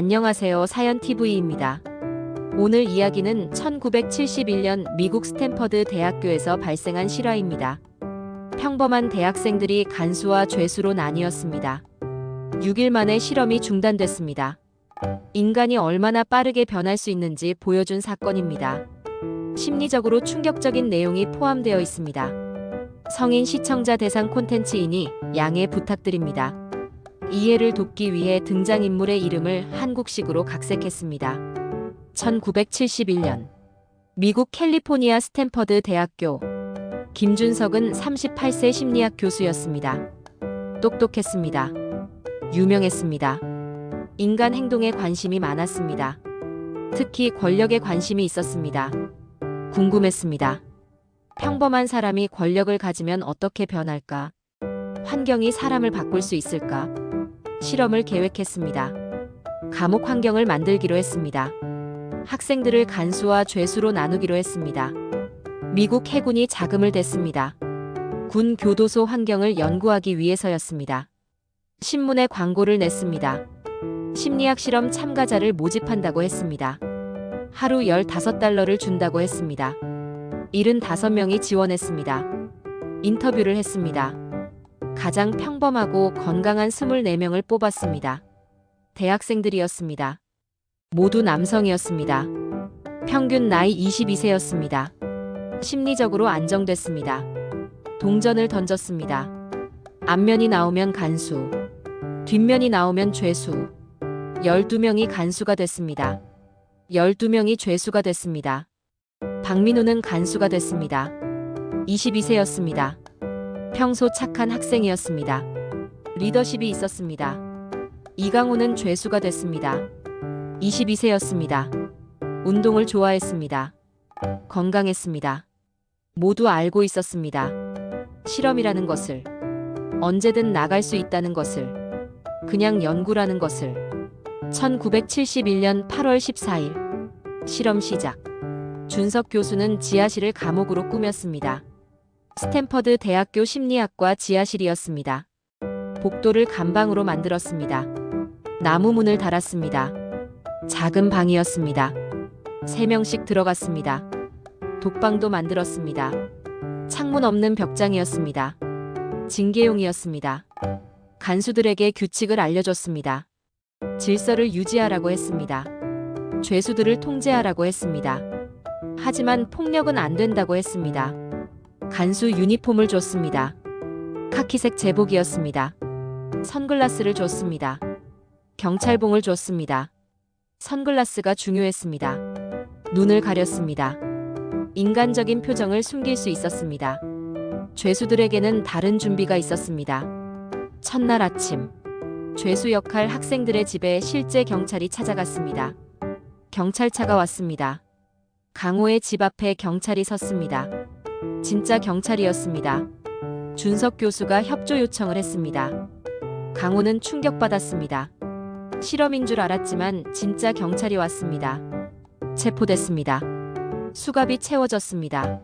안녕하세요. 사연TV입니다. 오늘 이야기는 1971년 미국 스탠퍼드 대학교에서 발생한 실화입니다. 평범한 대학생들이 간수와 죄수로 나뉘었습니다. 6일 만에 실험이 중단됐습니다. 인간이 얼마나 빠르게 변할 수 있는지 보여준 사건입니다. 심리적으로 충격적인 내용이 포함되어 있습니다. 성인 시청자 대상 콘텐츠이니 양해 부탁드립니다. 이해를 돕기 위해 등장인물의 이름을 한국식으로 각색했습니다. 1971년 미국 캘리포니아 스탠퍼드 대학교 김준석은 38세 심리학 교수였습니다. 똑똑했습니다. 유명했습니다. 인간 행동에 관심이 많았습니다. 특히 권력에 관심이 있었습니다. 궁금했습니다. 평범한 사람이 권력을 가지면 어떻게 변할까? 환경이 사람을 바꿀 수 있을까? 실험을 계획했습니다. 감옥 환경을 만들기로 했습니다. 학생들을 간수와 죄수로 나누기로 했습니다. 미국 해군이 자금을 댔습니다. 군 교도소 환경을 연구하기 위해서였습니다. 신문에 광고를 냈습니다. 심리학 실험 참가자를 모집한다고 했습니다. 하루 15달러를 준다고 했습니다. 75명이 지원했습니다. 인터뷰를 했습니다. 가장 평범하고 건강한 24명을 뽑았습니다. 대학생들이었습니다. 모두 남성이었습니다. 평균 나이 22세였습니다. 심리적으로 안정됐습니다. 동전을 던졌습니다. 앞면이 나오면 간수, 뒷면이 나오면 죄수. 12명이 간수가 됐습니다. 12명이 죄수가 됐습니다. 박민우는 간수가 됐습니다. 22세였습니다. 평소 착한 학생이었습니다. 리더십이 있었습니다. 이강호는 죄수가 됐습니다. 22세였습니다. 운동을 좋아했습니다. 건강했습니다. 모두 알고 있었습니다. 실험이라는 것을, 언제든 나갈 수 있다는 것을, 그냥 연구라는 것을. 1971년 8월 14일 실험 시작. 준석 교수는 지하실을 감옥으로 꾸몄습니다. 스탠퍼드 대학교 심리학과 지하실이었습니다. 복도를 감방으로 만들었습니다. 나무 문을 달았습니다. 작은 방이었습니다. 3명씩 들어갔습니다. 독방도 만들었습니다. 창문 없는 벽장이었습니다. 징계용이었습니다. 간수들에게 규칙을 알려줬습니다. 질서를 유지하라고 했습니다. 죄수들을 통제하라고 했습니다. 하지만 폭력은 안 된다고 했습니다. 간수 유니폼을 줬습니다. 카키색 제복이었습니다. 선글라스를 줬습니다. 경찰봉을 줬습니다. 선글라스가 중요했습니다. 눈을 가렸습니다. 인간적인 표정을 숨길 수 있었습니다. 죄수들에게는 다른 준비가 있었습니다. 첫날 아침, 죄수 역할 학생들의 집에 실제 경찰이 찾아갔습니다. 경찰차가 왔습니다. 강호의 집 앞에 경찰이 섰습니다. 진짜 경찰이었습니다. 준석 교수가 협조 요청을 했습니다. 강호는 충격받았습니다. 실험인 줄 알았지만 진짜 경찰이 왔습니다. 체포됐습니다. 수갑이 채워졌습니다.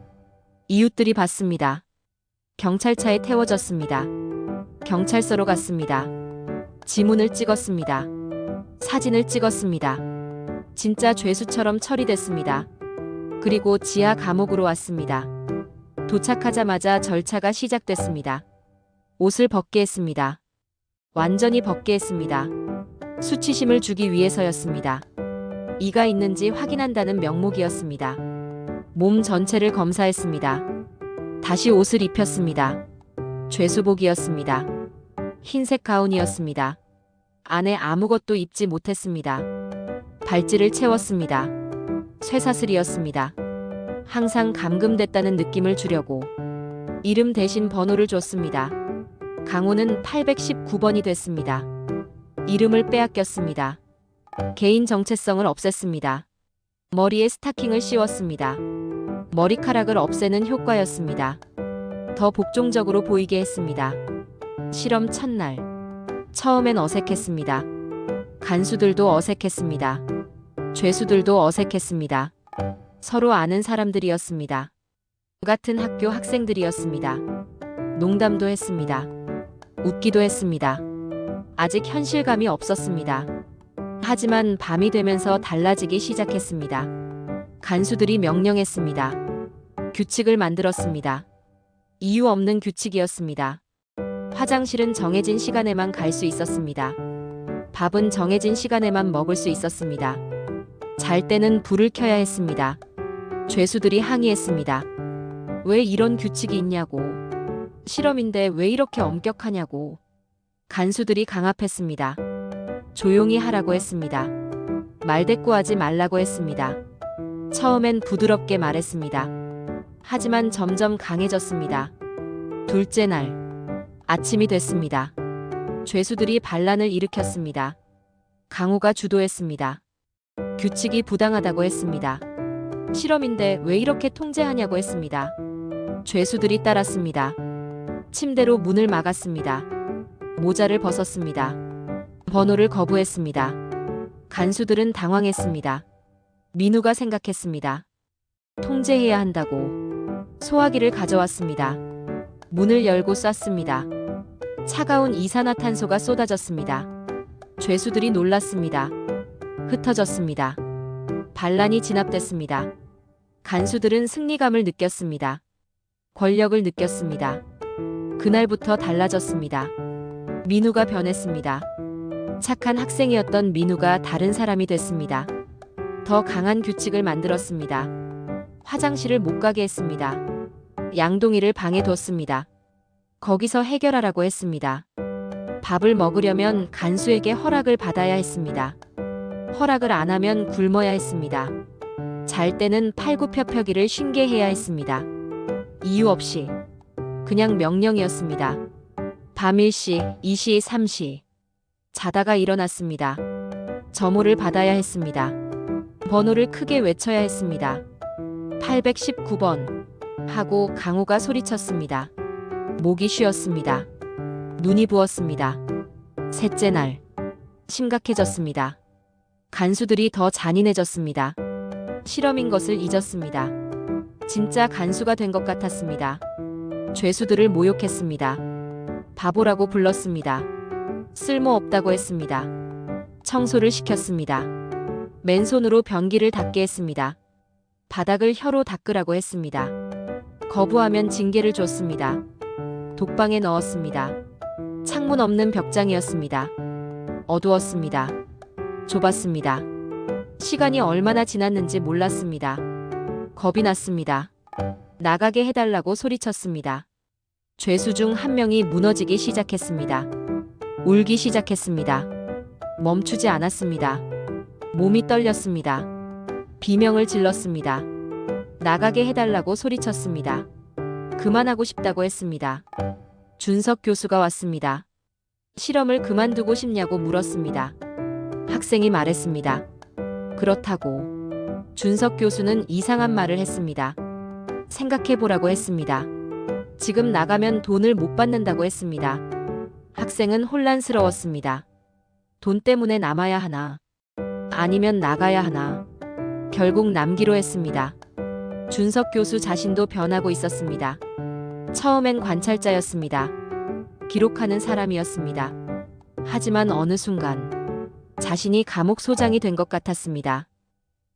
이웃들이 봤습니다. 경찰차에 태워졌습니다. 경찰서로 갔습니다. 지문을 찍었습니다. 사진을 찍었습니다. 진짜 죄수처럼 처리됐습니다. 그리고 지하 감옥으로 왔습니다. 도착하자마자 절차가 시작됐습니다. 옷을 벗게 했습니다. 완전히 벗게 했습니다. 수치심을 주기 위해서였습니다. 이가 있는지 확인한다는 명목이었습니다. 몸 전체를 검사했습니다. 다시 옷을 입혔습니다. 죄수복이었습니다. 흰색 가운이었습니다. 안에 아무것도 입지 못했습니다. 발찌를 채웠습니다. 쇠사슬이었습니다. 항상 감금됐다는 느낌을 주려고 이름 대신 번호를 줬습니다. 강호는 819번이 됐습니다. 이름을 빼앗겼습니다. 개인 정체성을 없앴습니다. 머리에 스타킹을 씌웠습니다. 머리카락을 없애는 효과였습니다. 더 복종적으로 보이게 했습니다. 실험 첫날. 처음엔 어색했습니다. 간수들도 어색했습니다. 죄수들도 어색했습니다. 서로 아는 사람들이었습니다. 같은 학교 학생들이었습니다. 농담도 했습니다. 웃기도 했습니다. 아직 현실감이 없었습니다. 하지만 밤이 되면서 달라지기 시작했습니다. 간수들이 명령했습니다. 규칙을 만들었습니다. 이유 없는 규칙이었습니다. 화장실은 정해진 시간에만 갈 수 있었습니다. 밥은 정해진 시간에만 먹을 수 있었습니다. 잘 때는 불을 켜야 했습니다. 죄수들이 항의했습니다. 왜 이런 규칙이 있냐고. 실험인데 왜 이렇게 엄격하냐고. 간수들이 강압했습니다. 조용히 하라고 했습니다. 말대꾸하지 말라고 했습니다. 처음엔 부드럽게 말했습니다. 하지만 점점 강해졌습니다. 둘째 날, 아침이 됐습니다. 죄수들이 반란을 일으켰습니다. 강호가 주도했습니다. 규칙이 부당하다고 했습니다. 실험인데 왜 이렇게 통제하냐고 했습니다. 죄수들이 따랐습니다. 침대로 문을 막았습니다. 모자를 벗었습니다. 번호를 거부했습니다. 간수들은 당황했습니다. 민우가 생각했습니다. 통제해야 한다고. 소화기를 가져왔습니다. 문을 열고 쐈습니다. 차가운 이산화탄소가 쏟아졌습니다. 죄수들이 놀랐습니다. 흩어졌습니다. 반란이 진압됐습니다. 간수들은 승리감을 느꼈습니다. 권력을 느꼈습니다. 그날부터 달라졌습니다. 민우가 변했습니다. 착한 학생이었던 민우가 다른 사람이 됐습니다. 더 강한 규칙을 만들었습니다. 화장실을 못 가게 했습니다. 양동이를 방에 뒀습니다. 거기서 해결하라고 했습니다. 밥을 먹으려면 간수에게 허락을 받아야 했습니다. 허락을 안 하면 굶어야 했습니다. 잘 때는 팔굽혀펴기를 쉰게 해야 했습니다. 이유 없이. 그냥 명령이었습니다. 밤 1시, 2시, 3시. 자다가 일어났습니다. 점호를 받아야 했습니다. 번호를 크게 외쳐야 했습니다. 819번. 하고 강호가 소리쳤습니다. 목이 쉬었습니다. 눈이 부었습니다. 셋째 날. 심각해졌습니다. 간수들이 더 잔인해졌습니다. 실험인 것을 잊었습니다. 진짜 간수가 된 것 같았습니다. 죄수들을 모욕했습니다. 바보라고 불렀습니다. 쓸모없다고 했습니다. 청소를 시켰습니다. 맨손으로 변기를 닦게 했습니다. 바닥을 혀로 닦으라고 했습니다. 거부하면 징계를 줬습니다. 독방에 넣었습니다. 창문 없는 벽장이었습니다. 어두웠습니다. 좁았습니다. 시간이 얼마나 지났는지 몰랐습니다. 겁이 났습니다. 나가게 해달라고 소리쳤습니다. 죄수 중 한 명이 무너지기 시작했습니다. 울기 시작했습니다. 멈추지 않았습니다. 몸이 떨렸습니다. 비명을 질렀습니다. 나가게 해달라고 소리쳤습니다. 그만하고 싶다고 했습니다. 준석 교수가 왔습니다. 실험을 그만두고 싶냐고 물었습니다. 학생이 말했습니다. 그렇다고. 준석 교수는 이상한 말을 했습니다. 생각해보라고 했습니다. 지금 나가면 돈을 못 받는다고 했습니다. 학생은 혼란스러웠습니다. 돈 때문에 남아야 하나? 아니면 나가야 하나? 결국 남기로 했습니다. 준석 교수 자신도 변하고 있었습니다. 처음엔 관찰자였습니다. 기록하는 사람이었습니다. 하지만 어느 순간 자신이 감옥 소장이 된 것 같았습니다.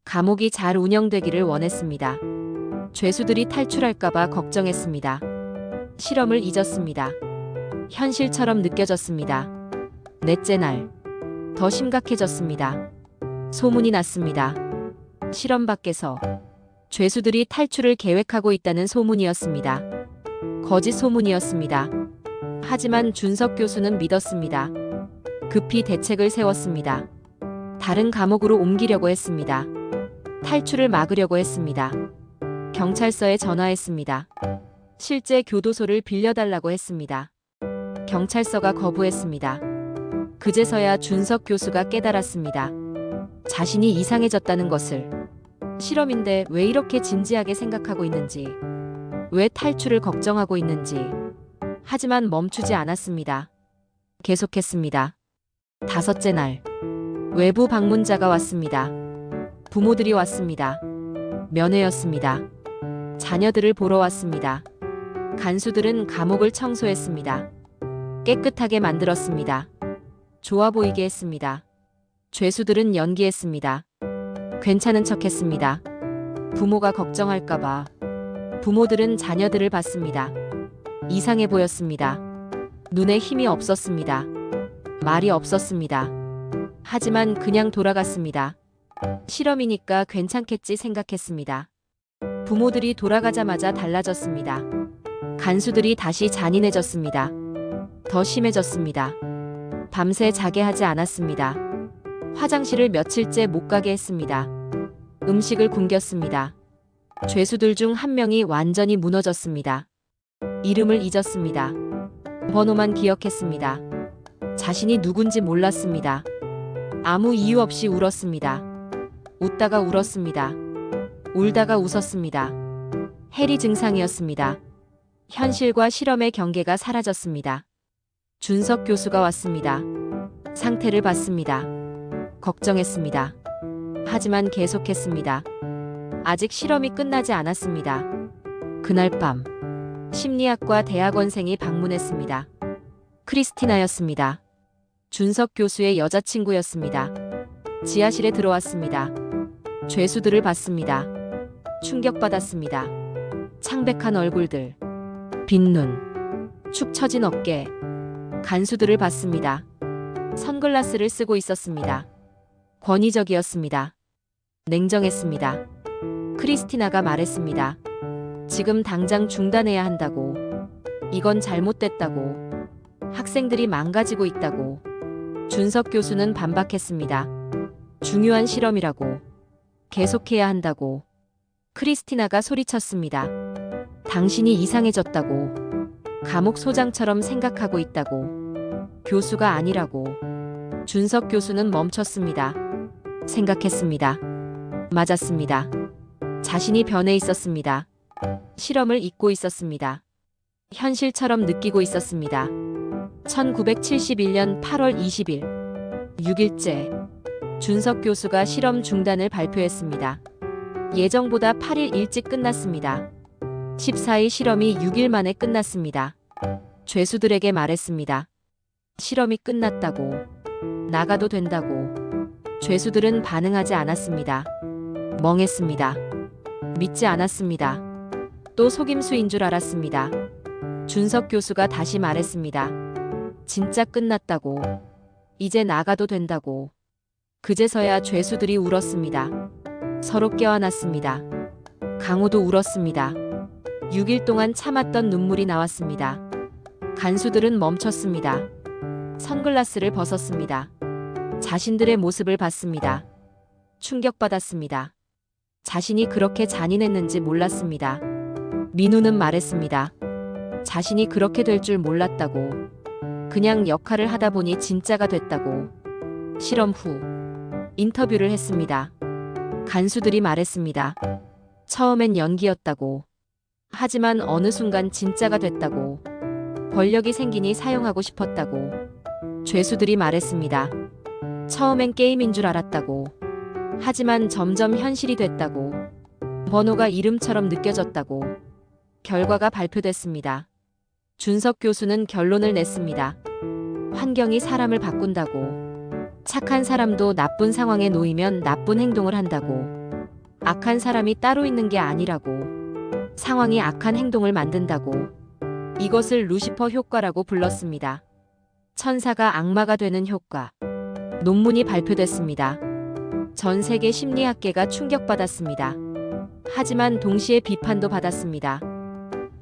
감옥이 잘 운영되기를 원했습니다. 죄수들이 탈출할까봐 걱정했습니다. 실험을 잊었습니다. 현실처럼 느껴졌습니다. 넷째 날, 더 심각해졌습니다. 소문이 났습니다. 실험 밖에서 죄수들이 탈출을 계획하고 있다는 소문이었습니다. 거짓 소문이었습니다. 하지만 준석 교수는 믿었습니다. 급히 대책을 세웠습니다. 다른 감옥으로 옮기려고 했습니다. 탈출을 막으려고 했습니다. 경찰서에 전화했습니다. 실제 교도소를 빌려달라고 했습니다. 경찰서가 거부했습니다. 그제서야 준석 교수가 깨달았습니다. 자신이 이상해졌다는 것을. 실험인데 왜 이렇게 진지하게 생각하고 있는지, 왜 탈출을 걱정하고 있는지. 하지만 멈추지 않았습니다. 계속했습니다. 다섯째 날, 외부 방문자가 왔습니다. 부모들이 왔습니다. 면회였습니다. 자녀들을 보러 왔습니다. 간수들은 감옥을 청소했습니다. 깨끗하게 만들었습니다. 좋아 보이게 했습니다. 죄수들은 연기했습니다. 괜찮은 척했습니다. 부모가 걱정할까봐. 부모들은 자녀들을 봤습니다. 이상해 보였습니다. 눈에 힘이 없었습니다. 말이 없었습니다. 하지만 그냥 돌아갔습니다. 실험이니까 괜찮겠지 생각했습니다. 부모들이 돌아가자마자 달라졌습니다. 간수들이 다시 잔인해졌습니다. 더 심해졌습니다. 밤새 자게 하지 않았습니다. 화장실을 며칠째 못 가게 했습니다. 음식을 굶겼습니다. 죄수들 중 한 명이 완전히 무너졌습니다. 이름을 잊었습니다. 번호만 기억했습니다. 자신이 누군지 몰랐습니다. 아무 이유 없이 울었습니다. 웃다가 울었습니다. 울다가 웃었습니다. 해리 증상이었습니다. 현실과 실험의 경계가 사라졌습니다. 준석 교수가 왔습니다. 상태를 봤습니다. 걱정했습니다. 하지만 계속했습니다. 아직 실험이 끝나지 않았습니다. 그날 밤 심리학과 대학원생이 방문했습니다. 크리스티나였습니다. 준석 교수의 여자친구였습니다. 지하실에 들어왔습니다. 죄수들을 봤습니다. 충격받았습니다. 창백한 얼굴들, 빈 눈, 축 처진 어깨. 간수들을 봤습니다. 선글라스를 쓰고 있었습니다. 권위적이었습니다. 냉정했습니다. 크리스티나가 말했습니다. 지금 당장 중단해야 한다고. 이건 잘못됐다고. 학생들이 망가지고 있다고. 준석 교수는 반박했습니다. 중요한 실험이라고. 계속해야 한다고. 크리스티나가 소리쳤습니다. 당신이 이상해졌다고. 감옥 소장처럼 생각하고 있다고. 교수가 아니라고. 준석 교수는 멈췄습니다. 생각했습니다. 맞았습니다. 자신이 변해 있었습니다. 실험을 잊고 있었습니다. 현실처럼 느끼고 있었습니다. 1971년 8월 20일 6일째 준석 교수가 실험 중단을 발표했습니다. 예정보다 8일 일찍 끝났습니다. 14일 실험이 6일 만에 끝났습니다. 죄수들에게 말했습니다. 실험이 끝났다고. 나가도 된다고. 죄수들은 반응하지 않았습니다. 멍했습니다. 믿지 않았습니다. 또 속임수인 줄 알았습니다. 준석 교수가 다시 말했습니다. 진짜 끝났다고. 이제 나가도 된다고. 그제서야 죄수들이 울었습니다. 서로 껴안았습니다. 강호도 울었습니다. 6일 동안 참았던 눈물이 나왔습니다. 간수들은 멈췄습니다. 선글라스를 벗었습니다. 자신들의 모습을 봤습니다. 충격받았습니다. 자신이 그렇게 잔인했는지 몰랐습니다. 민우는 말했습니다. 자신이 그렇게 될 줄 몰랐다고. 그냥 역할을 하다 보니 진짜가 됐다고. 실험 후 인터뷰를 했습니다. 간수들이 말했습니다. 처음엔 연기였다고. 하지만 어느 순간 진짜가 됐다고. 권력이 생기니 사용하고 싶었다고. 죄수들이 말했습니다. 처음엔 게임인 줄 알았다고. 하지만 점점 현실이 됐다고. 번호가 이름처럼 느껴졌다고. 결과가 발표됐습니다. 준석 교수는 결론을 냈습니다. 환경이 사람을 바꾼다고. 착한 사람도 나쁜 상황에 놓이면 나쁜 행동을 한다고. 악한 사람이 따로 있는 게 아니라고. 상황이 악한 행동을 만든다고. 이것을 루시퍼 효과라고 불렀습니다. 천사가 악마가 되는 효과. 논문이 발표됐습니다. 전 세계 심리학계가 충격받았습니다. 하지만 동시에 비판도 받았습니다.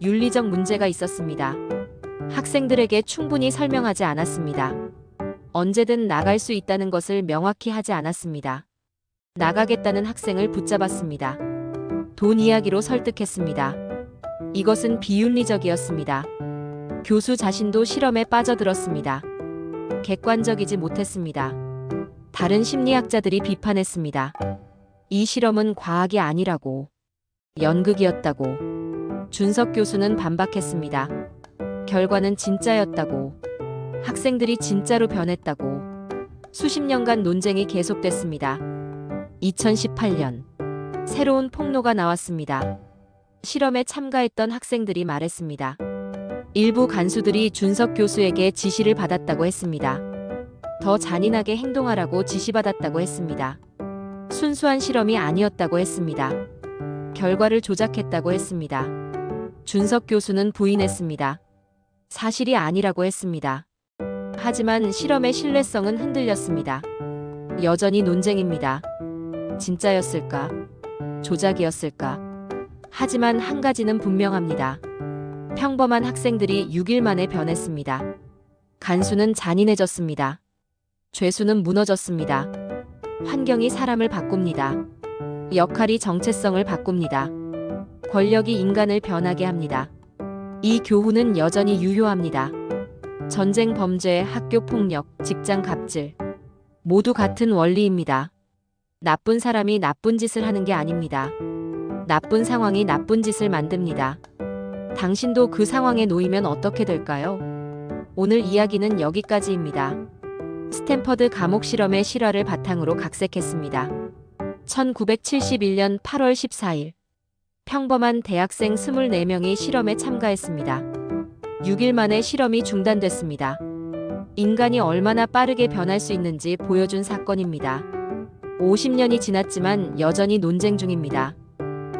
윤리적 문제가 있었습니다. 학생들에게 충분히 설명하지 않았습니다. 언제든 나갈 수 있다는 것을 명확히 하지 않았습니다. 나가겠다는 학생을 붙잡았습니다. 돈 이야기로 설득했습니다. 이것은 비윤리적이었습니다. 교수 자신도 실험에 빠져들었습니다. 객관적이지 못했습니다. 다른 심리학자들이 비판했습니다. 이 실험은 과학이 아니라고. 연극이었다고. 준석 교수는 반박했습니다. 결과는 진짜였다고. 학생들이 진짜로 변했다고. 수십 년간 논쟁이 계속됐습니다. 2018년 새로운 폭로가 나왔습니다. 실험에 참가했던 학생들이 말했습니다. 일부 간수들이 준석 교수에게 지시를 받았다고 했습니다. 더 잔인하게 행동하라고 지시받았다고 했습니다. 순수한 실험이 아니었다고 했습니다. 결과를 조작했다고 했습니다. 준석 교수는 부인했습니다. 사실이 아니라고 했습니다. 하지만 실험의 신뢰성은 흔들렸습니다. 여전히 논쟁입니다. 진짜였을까? 조작이었을까? 하지만 한 가지는 분명합니다. 평범한 학생들이 6일 만에 변했습니다. 간수는 잔인해졌습니다. 죄수는 무너졌습니다. 환경이 사람을 바꿉니다. 역할이 정체성을 바꿉니다. 권력이 인간을 변하게 합니다. 이 교훈은 여전히 유효합니다. 전쟁 범죄, 학교 폭력, 직장 갑질. 모두 같은 원리입니다. 나쁜 사람이 나쁜 짓을 하는 게 아닙니다. 나쁜 상황이 나쁜 짓을 만듭니다. 당신도 그 상황에 놓이면 어떻게 될까요? 오늘 이야기는 여기까지입니다. 스탠퍼드 감옥 실험의 실화를 바탕으로 각색했습니다. 1971년 8월 14일. 평범한 대학생 24명이 실험에 참가했습니다. 6일 만에 실험이 중단됐습니다. 인간이 얼마나 빠르게 변할 수 있는지 보여준 사건입니다. 50년이 지났지만 여전히 논쟁 중입니다.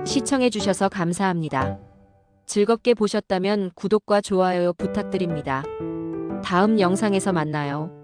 시청해주셔서 감사합니다. 즐겁게 보셨다면 구독과 좋아요 부탁드립니다. 다음 영상에서 만나요.